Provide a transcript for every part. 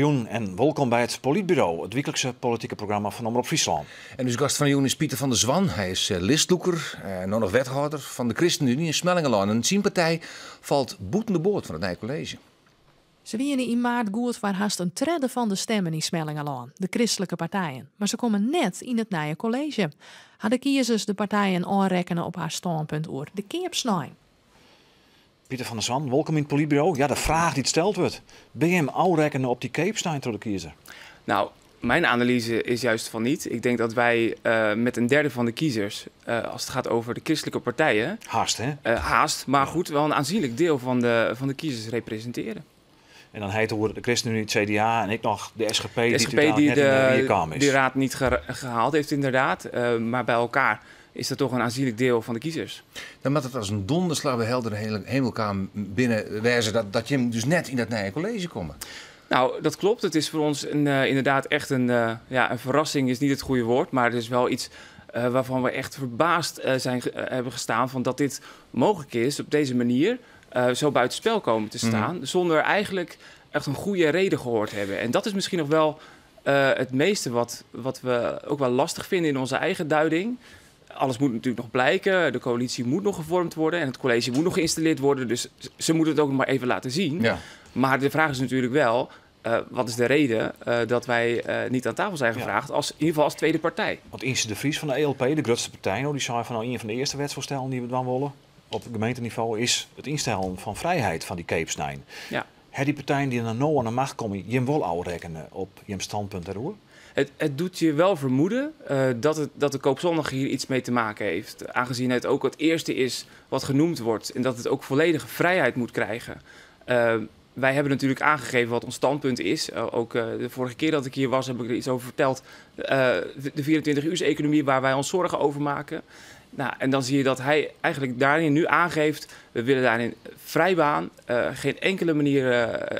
Goeiejoen en welkom bij het Politbureau, het wekelijkse politieke programma van Omroep Friesland. En dus gast van de is Pieter van der Zwan. Hij is listloeker, nog wethouder van de ChristenUnie in Smellingelaan. En zijn partij valt boetende boord van het nieuwe college. Ze wienen in maart goed waar haast een tredde van de stemmen in Smellingelaan, de christelijke partijen. Maar ze komen net in het nieuwe college. Hadden kiezers de partijen aanrekenen op haar standpunt over de keepsnijn. Pieter van der Zwan, welkom in het Politbureau. Ja, de vraag die het steld wordt. Ben je hem aanrekenen op die keepsnijn door de kiezer? Nou, mijn analyse is juist van niet. Ik denk dat wij met een derde van de kiezers, als het gaat over de christelijke partijen... Haast, hè? Haast, maar goed, wel een aanzienlijk deel van de kiezers representeren. En dan heet het de ChristenUnie, het CDA en ik nog de SGP, De SGP die de raad niet gehaald heeft inderdaad, maar bij elkaar is dat toch een aanzienlijk deel van de kiezers. Dan moet het als een donderslag bij heldere hemelkamer binnenwijzen dat je hem dus net in dat nieuwe college komt. Nou, dat klopt. Het is voor ons inderdaad echt een verrassing is niet het goede woord, maar het is wel iets waarvan we echt verbaasd hebben gestaan van dat dit mogelijk is op deze manier zo buitenspel komen te staan, zonder eigenlijk echt een goede reden gehoord hebben. En dat is misschien nog wel het meeste wat we ook wel lastig vinden in onze eigen duiding. Alles moet natuurlijk nog blijken, de coalitie moet nog gevormd worden en het college moet nog geïnstalleerd worden. Dus ze moeten het ook nog maar even laten zien. Ja. Maar de vraag is natuurlijk wel, wat is de reden dat wij niet aan tafel zijn gevraagd, in ieder geval als tweede partij? Want Inse de Vries van de ELP, de grootste partij, die zei van een van de eerste wetsvoorstellen die we dan willen op gemeenteniveau is het instellen van vrijheid van die keepsnijn. Ja. Die partijen die er nou aan de macht komen, je hem wel aanrekenen op je standpunt daarover? Het doet je wel vermoeden dat de koopzondag hier iets mee te maken heeft. Aangezien het ook het eerste is wat genoemd wordt en dat het ook volledige vrijheid moet krijgen. Wij hebben natuurlijk aangegeven wat ons standpunt is. Ook de vorige keer dat ik hier was, heb ik er iets over verteld. De 24-uurseconomie waar wij ons zorgen over maken. Nou, en dan zie je dat hij eigenlijk daarin nu aangeeft, we willen daarin vrijbaan, geen enkele manier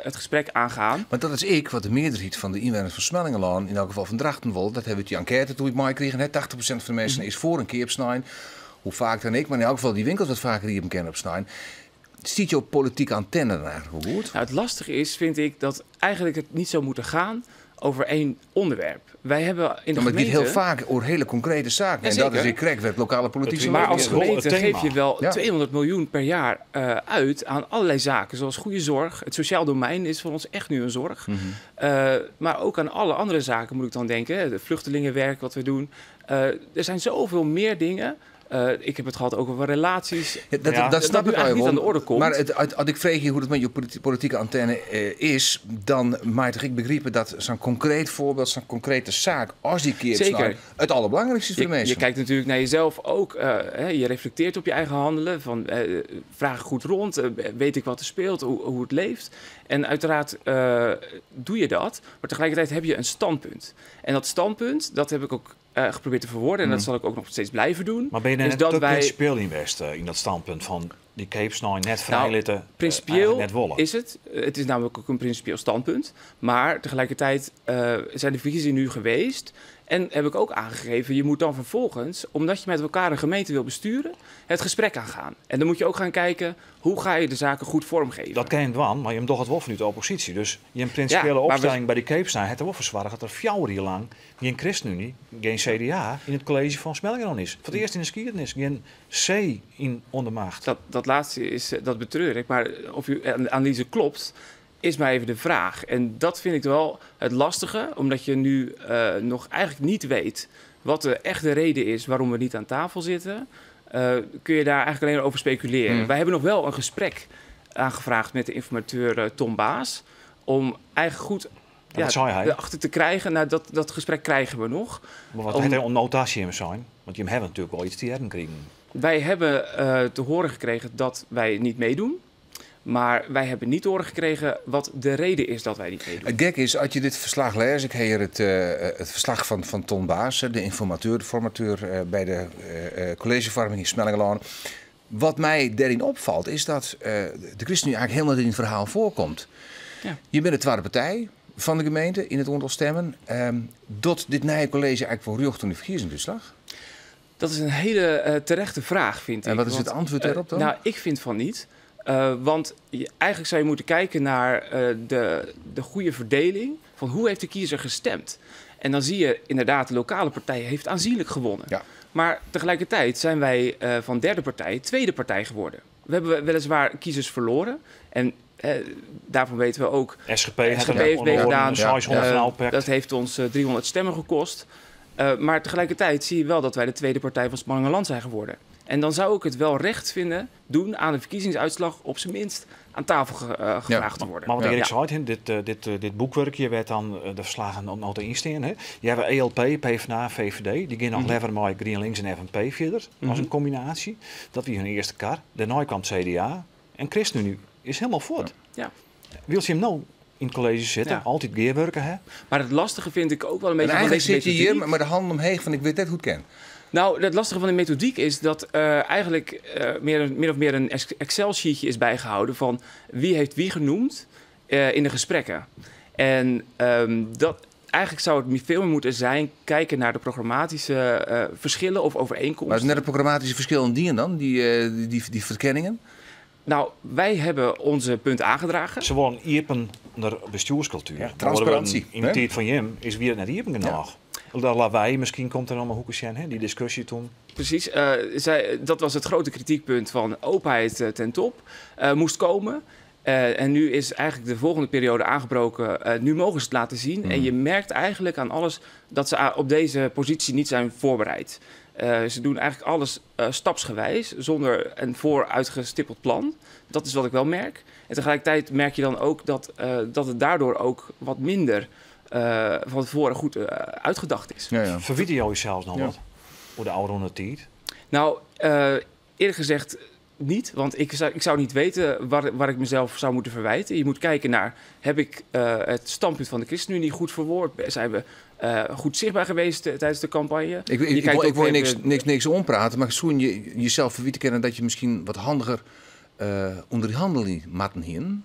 het gesprek aangaan. Maar dat is wat de meerderheid van de inwoners van Smellingelaan, in elk geval van Drachten wil. Dat hebben we die enquête toen ik mij kregen. 80% van de mensen is voor een keepsnijn. Hoe vaak dan ik, maar in elk geval die winkels wat vaker hier hem kennen op snijn. Ziet je op politieke antenne naar hoe goed? Nou, het lastige is, vind ik, dat eigenlijk het niet zou moeten gaan over één onderwerp. Wij hebben in de gemeente... Maar het gaat heel vaak over hele concrete zaken. Ja, en dat is in Krekwerk, lokale politici. Maar als gemeente geef je wel 200 miljoen per jaar uit aan allerlei zaken. Zoals goede zorg. Het sociaal domein is voor ons echt nu een zorg. Maar ook aan alle andere zaken moet ik dan denken. De vluchtelingenwerk wat we doen. Er zijn zoveel meer dingen. Ik heb het gehad ook over relaties. Ja, dat snap ik eigenlijk niet aan de orde komt. Maar als ik vraag je hoe het met je politieke antenne is, dan maak ik begrijpen dat zo'n concreet voorbeeld, zo'n concrete zaak als die keer het allerbelangrijkste is voor de mensen. Je kijkt natuurlijk naar jezelf ook. Je reflecteert op je eigen handelen. Vraag goed rond. Weet ik wat er speelt? Hoe het leeft? En uiteraard doe je dat. Maar tegelijkertijd heb je een standpunt. En dat standpunt, dat heb ik ook geprobeerd te verwoorden. En dat zal ik ook nog steeds blijven doen. Maar ben je net ook principieel in dat standpunt van die keepsnijn net vrijlitten, principieel net wollen? Is het. Het is namelijk ook een principieel standpunt. Maar tegelijkertijd zijn de verkiezingen nu geweest. En heb ik ook aangegeven, je moet dan vervolgens, omdat je met elkaar een gemeente wil besturen, het gesprek aangaan. En dan moet je ook gaan kijken, hoe ga je de zaken goed vormgeven. Dat ken je wel, maar je hebt toch het wel vanuit de oppositie. Dus je een principiële opstelling bij die keepsnijn het er wel verzwaard dat er 4 jaar lang geen ChristenUnie, geen CDA in het college van Smellingelaan is. Voor het eerst in de geschiedenis, geen C in ondermacht. Dat laatste is, dat betreur ik. Maar of uw analyse klopt, is maar even de vraag. En dat vind ik wel het lastige, omdat je nu nog eigenlijk niet weet wat de echte reden is waarom we niet aan tafel zitten. Kun je daar eigenlijk alleen over speculeren. Wij hebben nog wel een gesprek aangevraagd met de informateur Tom Baas, om eigenlijk goed erachter te krijgen. Nou, dat gesprek krijgen we nog. Maar wat heeft hij om notatie in zijn? Want je hebben natuurlijk wel iets te krijgen. Wij hebben te horen gekregen dat wij niet meedoen. Maar wij hebben niet te horen gekregen wat de reden is dat wij niet meedoen. Het gek is, als je dit verslag leest, ik heb hier het verslag van Ton Baas, de informateur, de formateur bij de collegevorming in Smellingelaan. Wat mij daarin opvalt, is dat de ChristenUnie eigenlijk helemaal in het verhaal voorkomt. Ja. Je bent de tweede partij van de gemeente in het aantal stemmen. Doet dit nieuwe college eigenlijk voor riocht in de verkiezingsuitslag? Dat is een hele terechte vraag, vind ik. En wat is het antwoord daarop dan? Nou, ik vind van niet. Want eigenlijk zou je moeten kijken naar de goede verdeling van hoe heeft de kiezer gestemd. En dan zie je inderdaad, de lokale partij heeft aanzienlijk gewonnen. Ja. Maar tegelijkertijd zijn wij van derde partij tweede partij geworden. We hebben weliswaar kiezers verloren. En daarvan weten we ook... SGP heeft meegedaan. Dat heeft ons 300 stemmen gekost. Maar tegelijkertijd zie je wel dat wij de tweede partij van Spanningerland zijn geworden. En dan zou ik het wel recht doen aan de verkiezingsuitslag op zijn minst aan tafel gevraagd te worden. Maar wat Erik zei, dit boekwerkje werd dan de verslagen nota instaan. Je hebt ELP, PvdA, VVD. Die gaan nog lever met GroenLinks en FNP verder. Als een combinatie. Dat was hun eerste kar. Daarna kwam CDA. En ChristenUnie is helemaal voort. Ja. Wil je hem nou in het college zitten? Ja. Altijd geerwerken, hè? Maar het lastige vind ik ook wel een beetje... En eigenlijk zit je hier met de handen omheen van ik weet net hoe het ken. Nou, het lastige van de methodiek is dat eigenlijk meer of meer een Excel-sheetje is bijgehouden van wie heeft wie genoemd in de gesprekken. En eigenlijk zou het veel meer moeten zijn kijken naar de programmatische verschillen of overeenkomsten. Maar is net een programmatische verschil in die en dan, die verkenningen? Nou, wij hebben onze punt aangedragen. Ze willen iepen naar bestuurscultuur. Ja, transparantie. In de tijd van Jim is weer net iepen genoeg. Dat lawaai, misschien komt er allemaal hoekjes aan, die discussie toen. Precies, dat was het grote kritiekpunt van openheid ten top. Moest komen. En nu is eigenlijk de volgende periode aangebroken. Nu mogen ze het laten zien. En je merkt eigenlijk aan alles dat ze op deze positie niet zijn voorbereid. Ze doen eigenlijk alles stapsgewijs, zonder een vooruitgestippeld plan. Dat is wat ik wel merk. En tegelijkertijd merk je dan ook dat het daardoor ook wat minder van tevoren goed uitgedacht is. Ja. Verwieten jou zelfs nog wat? Hoe de oude ronde tijd? Nou, eerlijk gezegd niet. Want ik zou niet weten waar ik mezelf zou moeten verwijten. Je moet kijken naar, heb ik het standpunt van de ChristenUnie goed verwoord? Zijn we goed zichtbaar geweest tijdens de campagne? Ik wil niks ompraten, maar zoen je jezelf verwieten kennen dat je misschien wat handiger onder die handeling matten heen?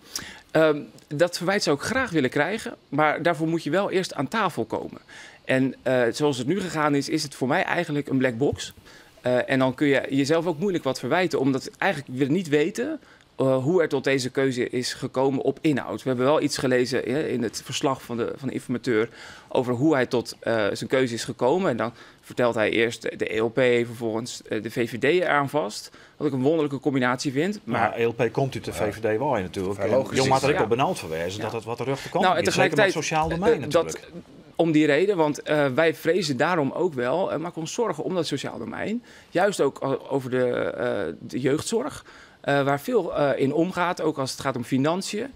Dat verwijt zou ik graag willen krijgen, maar daarvoor moet je wel eerst aan tafel komen. En zoals het nu gegaan is het voor mij eigenlijk een black box. En dan kun je jezelf ook moeilijk wat verwijten, omdat eigenlijk we niet weten hoe er tot deze keuze is gekomen op inhoud. We hebben wel iets gelezen in het verslag van de informateur over hoe hij tot zijn keuze is gekomen. En dan vertelt hij eerst de ELP, vervolgens de VVD eraan vast. Wat ik een wonderlijke combinatie vind. Maar ELP komt uit de VVD wel natuurlijk. Jong had er ook wel benauwd verwezen dat het wat terug te komen. Nou, en tegelijkertijd sociaal domein natuurlijk. Om die reden, want wij vrezen daarom ook wel, maken ons zorgen om dat sociaal domein. Juist ook over de jeugdzorg, waar veel in omgaat, ook als het gaat om financiën.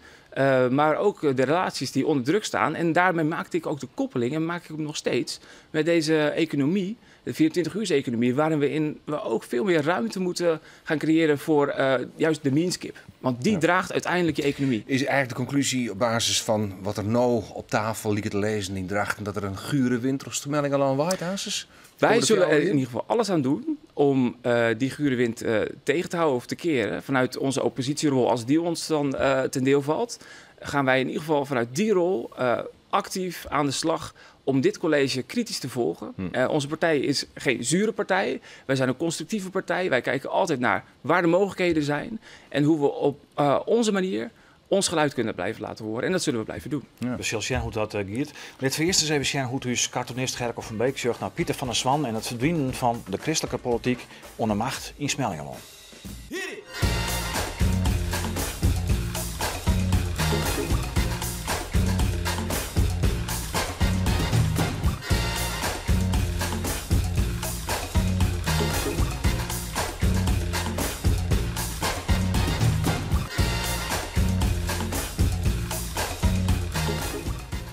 Maar ook de relaties die onder druk staan. En daarmee maakte ik ook de koppeling, en maak ik hem nog steeds, met deze economie, de 24-uurs-economie, waarin we ook veel meer ruimte moeten gaan creëren voor juist de meanskip. Want die draagt uiteindelijk je economie. Is eigenlijk de conclusie op basis van wat er nou op tafel ligt te lezen in drachten, dat er een gure winterstemming al aan waait, Hazes? Wij zullen er in ieder geval alles aan doen om die gure wind tegen te houden of te keren. Vanuit onze oppositierol, als die ons dan ten deel valt, gaan wij in ieder geval vanuit die rol actief aan de slag om dit college kritisch te volgen. Onze partij is geen zure partij. Wij zijn een constructieve partij. Wij kijken altijd naar waar de mogelijkheden zijn en hoe we op onze manier ons geluid kunnen blijven laten horen. En dat zullen we blijven doen. Ja. We zullen zien hoe dat gaat. Net voor eerst eens even zien hoe u cartoonist Gerco van Beek zegt naar Pieter van der Swan en het verdwijnen van de christelijke politiek onder macht in Smellingerland.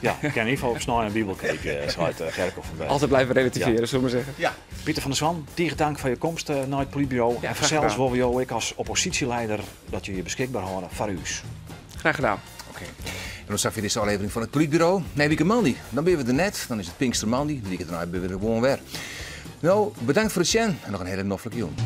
Ja, ik kan in ieder geval op snel een bibelkeek uit Gerco van Beek. Altijd blijven relativeren, zullen we zeggen. Ja. Pieter van der Swan, tegen dank voor je komst naar het politbureau. Ja, en zelfs wil we jou ik als oppositieleider dat je je beschikbaar houden voor u. Graag gedaan. Oké. En dan zag je deze aflevering van het politbureau. Nee, weekend Mandy. Dan ben we er net. Dan is het Pinkster Mandy. Die weekend daarna ben we er gewoon weer. Nou, bedankt voor het zien en nog een hele noffelijke jongen.